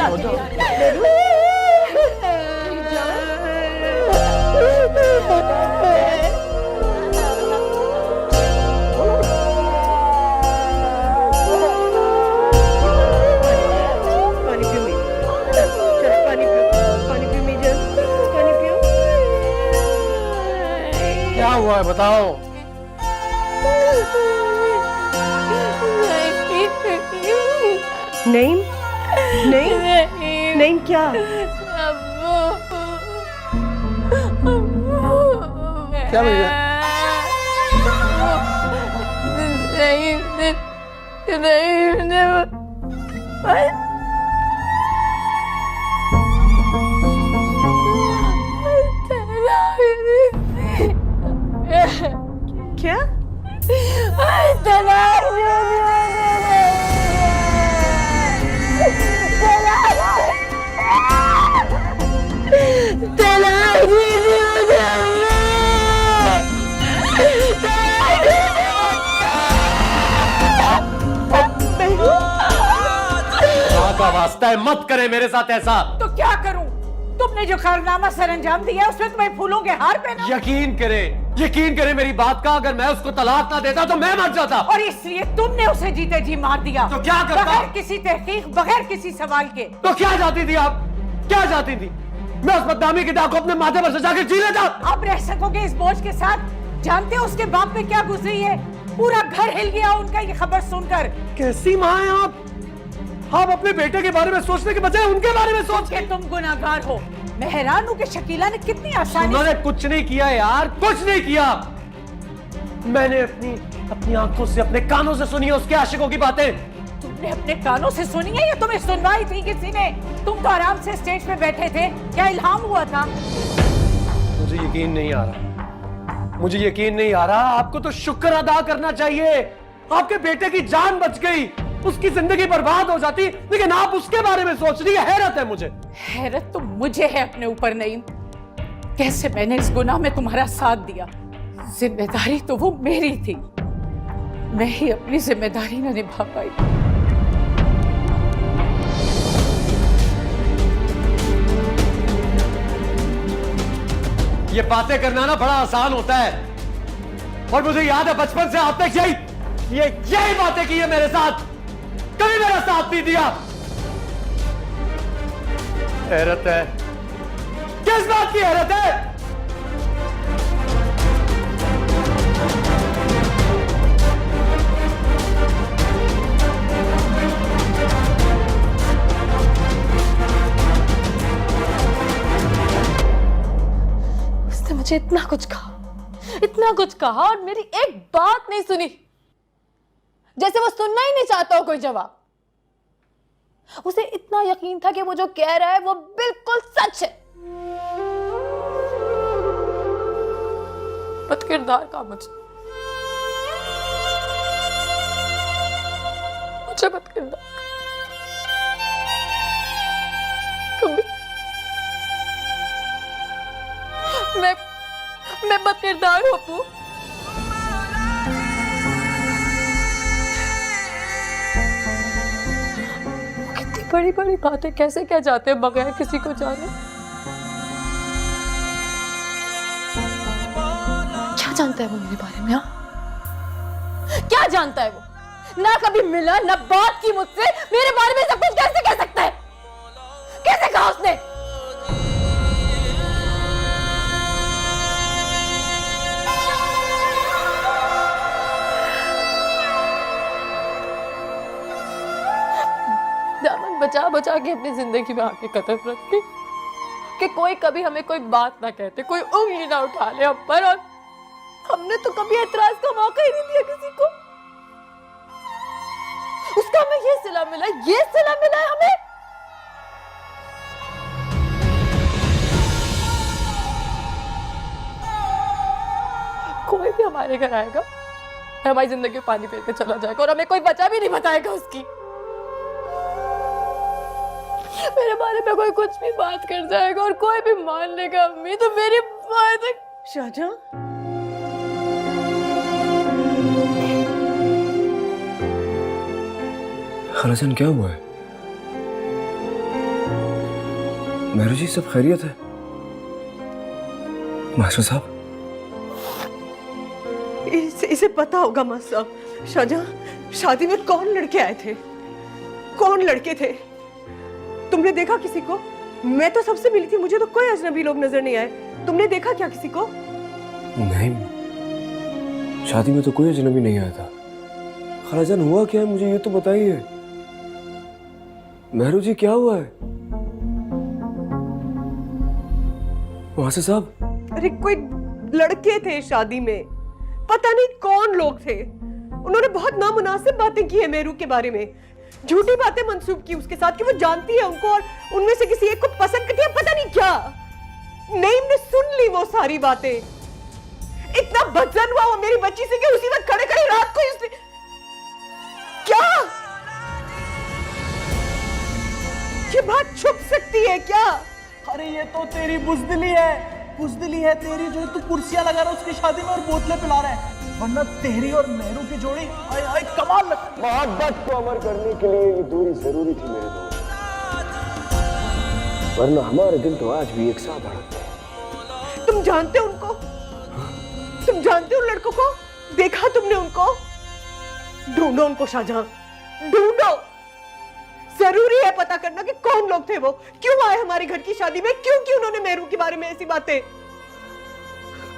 हो जाओ। पानी पियो मेरी, चल पानी पियो मेजर, पानी पियो। क्या हुआ है बताओ। नहीं नहीं नहीं क्या? क्या भैया? क्या? का वास्ता है मत करे मेरे साथ ऐसा। तो क्या करूं? तुमने जो कारनामा सर अंजाम दिया उसमें तुम्हें फूलों के हार पहना। यकीन करे मेरी बात का। अगर मैं उसको तलाक ना देता तो मैं मर जाता। और इसलिए तुमने उसे जीते जी मार दिया। तो क्या करता? बगैर किसी तहकीक, बगैर किसी सवाल के। तो क्या चाहती थी आप? क्या चाहती थी? मैं उस बदनामी की दाग को अपने माथे पर सजा के जी लेता। आप रह सकोगे इस बोझ के साथ? जानते हो उसके बाप पे क्या गुजरी है? पूरा घर हिल गया उनका ये खबर सुनकर। कैसी माँ हैं आप? आप अपने बेटे के बारे में सोचने के बजाय उनके बारे में सोच के तुम गुनाहगार हो। मैं हैरान हूं कि शकीला ने कितनी आसानी। उन्होंने कुछ नहीं किया यार, कुछ नहीं किया। मैंने अपनी आंखों से, अपने कानों से सुनी है उसके आशिकों की बातें। तुमने अपने कानों से सुनी है या तुम्हें सुनवाई थी किसी ने? तुम तो आराम से स्टेज पे बैठे थे, क्या इल्हाम हुआ था? मुझे यकीन नहीं आ रहा, मुझे यकीन नहीं आ रहा। आपको तो शुक्र अदा करना चाहिए, आपके बेटे की जान बच गई। उसकी जिंदगी बर्बाद हो जाती, लेकिन आप उसके बारे में सोच रही है। हैरत है मुझे। हैरत तो मुझे है अपने ऊपर नहीं। कैसे मैंने इस गुनाह में तुम्हारा साथ दिया? जिम्मेदारी तो वो मेरी थी, मैं ही अपनी जिम्मेदारी न निभा पाई। ये बातें करना ना बड़ा आसान होता है, और मुझे याद है बचपन से आप तक यही बातें की है मेरे साथ। कभी मेरा साथ नहीं दिया। हैरत है, किस बात की हैरत है? उसने मुझे इतना कुछ कहा और मेरी एक बात नहीं सुनी, जैसे वो सुनना ही नहीं चाहता हो कोई जवाब। उसे इतना यकीन था कि वो जो कह रहा है वो बिल्कुल सच है। बदकिरदार का मुझे बदकिरदार कभी मैं बदकिरदार हूं अपू। बड़ी बड़ी बातें कैसे कह जाते हैं बगैर किसी को जाने। क्या जानता है वो मेरे बारे में? क्या जानता है वो? ना कभी मिला, ना बात की मुझसे, मेरे बारे में सब कुछ कैसे कह सकता है? कैसे कहा उसने? बचा बचा के अपनी जिंदगी में आके कदम रख के कि कोई कभी हमें कोई बात ना कहते, कोई उंगली ना उठा ले हम पर, और हमने तो कभी एतराज का मौका ही नहीं दिया किसी को। उसका हमें ये सिला मिला है हमें। कोई भी हमारे घर आएगा, हमारी जिंदगी में पानी फेर के चला जाएगा और हमें कोई वजह भी नहीं बताएगा उसकी। मेरे बारे में कोई कुछ भी बात कर जाएगा और कोई भी मान लेगा अम्मी, तो मेरी बात। शाहजहां, खालाजान क्या हुआ है? मेहरू जी, सब खैरियत है? मास्टर साहब, इसे पता होगा मास्टर साहब, शाहजहां शादी में कौन लड़के आए थे, कौन लड़के थे? तुमने देखा किसी को? मैं तो सबसे मिली थी, मुझे तो कोई अजनबी लोग नजर नहीं आए। तुमने देखा क्या किसी को? नहीं, शादी में तो कोई अजनबी नहीं आया था। खालाजान, हुआ क्या है, मुझे ये तो बताइए। मेहरू जी, क्या हुआ है? मास्टर साहब, अरे कोई लड़के थे शादी में, पता नहीं कौन लोग थे। उन्होंने बहुत नामुनासिब बातें की है मेहरू के बारे में, झूठी बातें मंसूब की उसके साथ कि वो जानती है उनको और उनमें से किसी एक को पसंद करती है, पता नहीं क्या। नईम ने सुन ली वो सारी बातें। इतना बदजन हुआ वो मेरी बच्ची से कि उसी वक्त खड़े खड़े रात को इसने क्या, ये बात छुप सकती है क्या? अरे ये तो तेरी बुजदिली है, बुजदिली है तेरी, जो तू कुर्सियां लगा रहा है उसकी शादी में और बोतलें पिला रहा है। वरना तेरी और मेहरू की जोड़ी आए आए कमाल लगती है। मोहब्बत को अमर करने के लिए ये दूरी जरूरी थी मेरे दोस्त, वरना हमारे दिल तो आज भी एक साथ धड़कते हैं। तुम जानते हो उनको? तुम जानते हो उन लड़कों को? देखा तुमने उनको? ढूंढो उनको शाहजहां, ढूंढो। जरूरी है पता करना कि कौन लोग थे वो, क्यों आए हमारे घर की शादी में, क्यों की उन्होंने मेहरू के बारे में ऐसी बातें।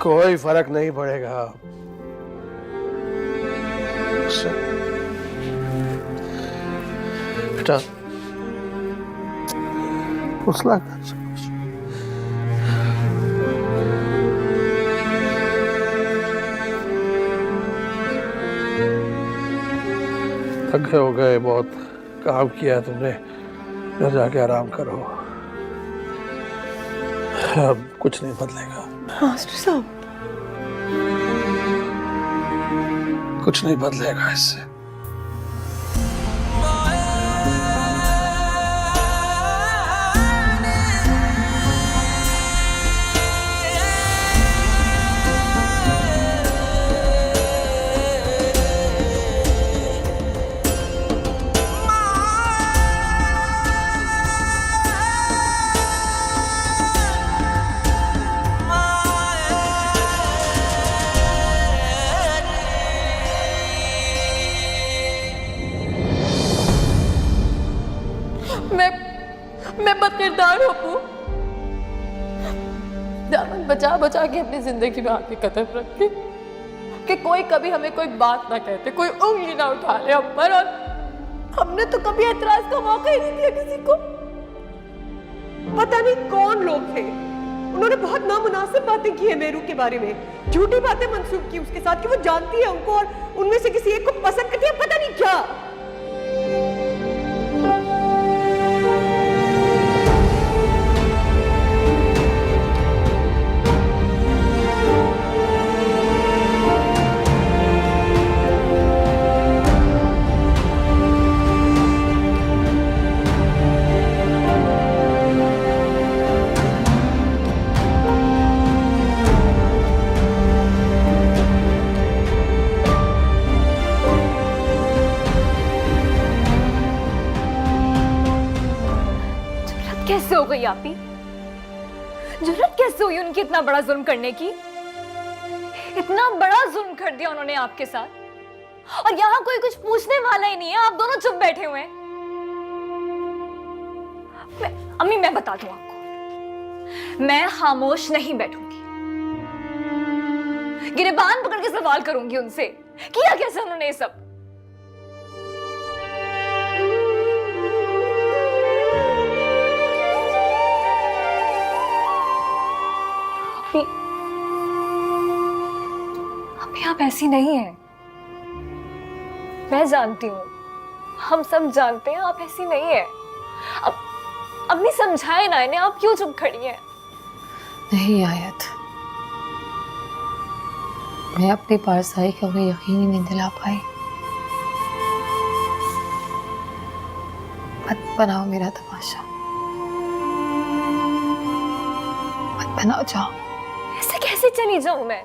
कोई फर्क नहीं पड़ेगा। बेटा, हौसला कर। थके हो गए, बहुत काम किया है तुमने, घर जाके आराम करो। अब कुछ नहीं बदलेगा मास्टर साहब, कुछ नहीं बदलेगा इससे। मैं बदकिरदार हूँ अप्पू। दामन बचा बचा के अपनी जिंदगी में आके कदम रखे कि कोई कभी हमें कोई बात ना कहते, कोई उंगली ना उठा ले हम पर, और हमने तो कभी एतराज का मौका ही नहीं दिया किसी को। पता नहीं कौन लोग थे, उन्होंने बहुत नामुनासिब बातें की है मेहरू के बारे में, झूठी बातें मंसूब की उसके साथ कि वो जानती है उनको और उनमें से किसी एक को पसंद करती है, पता नहीं क्या। कैसे हो गई आपी? जरूरत कैसे हुई उनकी इतना बड़ा जुल्म करने की? इतना बड़ा जुल्म कर दिया उन्होंने आपके साथ, और यहाँ कोई कुछ पूछने वाला ही नहीं है, आप दोनों चुप बैठे हुए हैं। अम्मी मैं बता दूं आपको, मैं खामोश नहीं बैठूंगी, गिरेबान पकड़ के सवाल करूंगी उनसे, किया कैसे उन्होंने ये सब? अभी आप ऐसी नहीं है, मैं जानती हूँ, हम सब जानते हैं आप ऐसी नहीं है। अब अम्मी समझाए ना इन्हें, आप क्यों चुप खड़ी हैं? नहीं आयत, मैं अपनी पारसाई का उन्हें यकीन ही नहीं दिला पाई। मत बनाओ मेरा तमाशा, मत बनाओ, जाओ। ऐसे कैसे चली जाऊं मैं?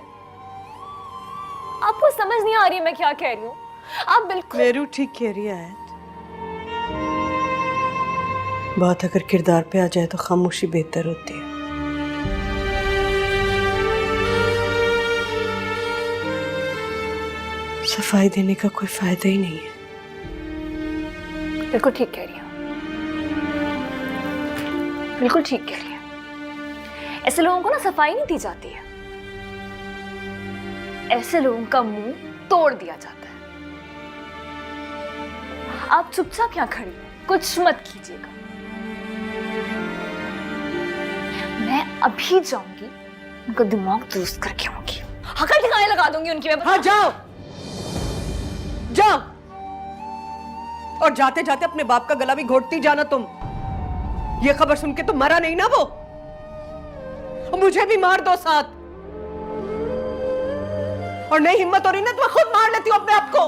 आपको समझ नहीं आ रही है मैं क्या कह रही हूँ? आप बिल्कुल मेरू ठीक कह रही है। बात अगर किरदार पे आ जाए तो खामोशी बेहतर होती है। सफाई देने का कोई फायदा ही नहीं है। बिल्कुल ठीक कह रही हैं, बिल्कुल ठीक कह रही हैं। ऐसे लोगों को ना सफाई नहीं दी जाती है, ऐसे लोगों का मुंह तोड़ दिया जाता है। आप चुपचाप यहाँ खड़ी हैं, कुछ मत कीजिएगा। मैं अभी जाऊंगी, उनका दिमाग दुरुस्त करके आऊंगी, हकल ठिकाने लगा दूंगी उनकी। मैं हाँ जाओ जाओ, और जाते जाते अपने बाप का गला भी घोटती जाना तुम। ये खबर सुन के तो मरा नहीं ना वो, मुझे भी मार दो साथ, और नहीं हिम्मत हो रही ना तो मैं खुद मार लेती हूं अपने आप को।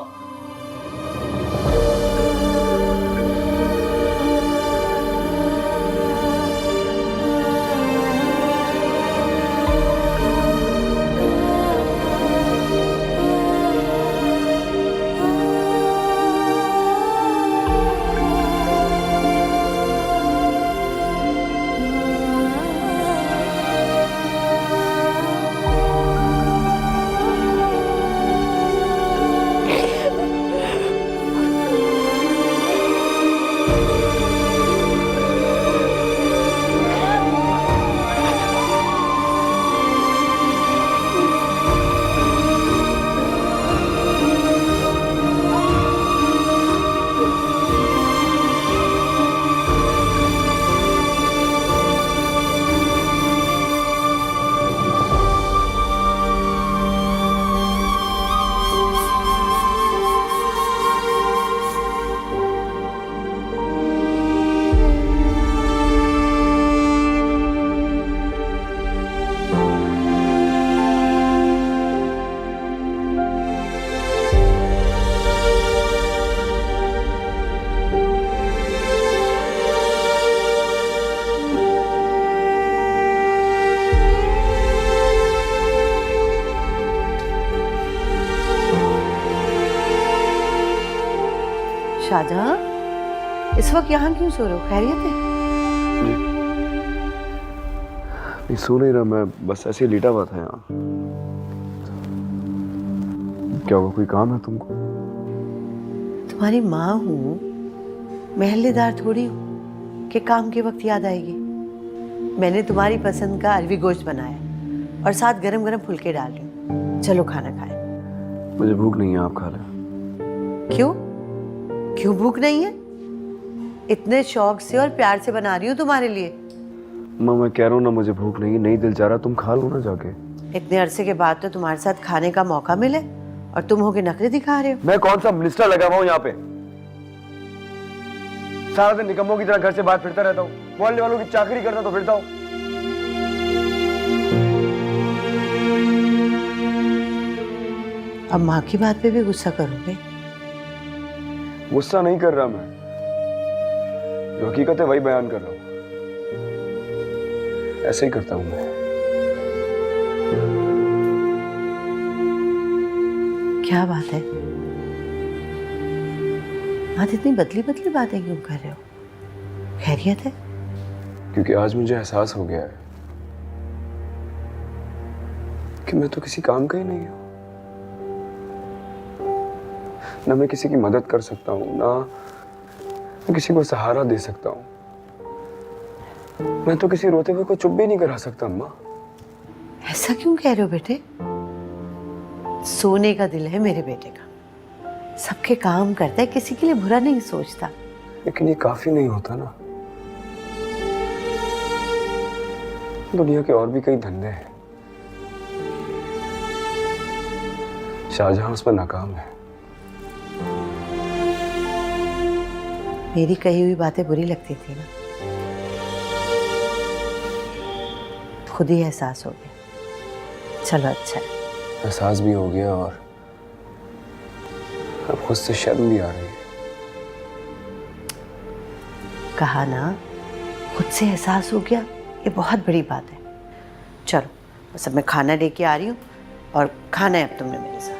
शाहजहां, इस वक्त यहाँ क्यों सो रहे हो? खैरियत है? नहीं, सो नहीं रहा, मैं बस ऐसे ही लेटा हुआ था यहाँ। क्या हुआ, कोई काम है तुमको? तुम्हारी माँ हूँ, महल्लेदार थोड़ी हूँ कि काम के वक्त याद आएगी। मैंने तुम्हारी पसंद का अरवी गोश्त बनाया और साथ गरम गरम फुलके डाल रही हूँ। चलो खाना खाएं। मुझे भूख नहीं है, आप खा लें। क्यों क्यों भूख नहीं है? इतने शौक से और प्यार से बना रही हूँ तुम्हारे लिए। माँ, मैं कह रहा हूँ ना, मुझे भूख नहीं दिल चाह रहा, तुम खा लो ना जाके। इतने अरसे के बाद तो तुम्हारे साथ खाने का मौका मिले और तुम होके नखरे दिखा रहे हो। मैं कौन सा मिनिस्टर लगा हुआ हूँ यहाँ पे? सारा दिन निकम्मों की तरह घर से बाहर फिरता रहता हूँ, मोहल्ले वालों की चाकरी करता तो फिरता हूँ। अब माँ की बात पे भी गुस्सा करोगे? गुस्सा नहीं कर रहा मैं, जो हकीकत है वही बयान कर रहा हूँ। ऐसे ही करता हूँ मैं। क्या बात है? आज इतनी बदली बदली बातें क्यों कर रहे हो? खैरियत है? क्योंकि आज मुझे एहसास हो गया है कि मैं तो किसी काम का ही नहीं हूं। ना मैं किसी की मदद कर सकता हूँ, ना किसी को सहारा दे सकता हूँ। मैं तो किसी रोते हुए को चुप भी नहीं करा सकता। अम्मा, ऐसा क्यों कह रहे हो बेटे? सोने का दिल है मेरे बेटे का, सबके काम करता है, किसी के लिए बुरा नहीं सोचता। लेकिन ये काफी नहीं होता ना। दुनिया के और भी कई धंधे हैं, शाहजहां उसमें नाकाम है। मेरी कही हुई बातें बुरी लगती थी ना, खुद ही एहसास हो गया। चलो अच्छा है। एहसास भी हो गया और अब खुद से शर्म भी आ रही है। कहा ना, खुद से एहसास हो गया, ये बहुत बड़ी बात है। चलो बस अब मैं खाना लेके आ रही हूँ और खाना है अब तुमने मेरे साथ।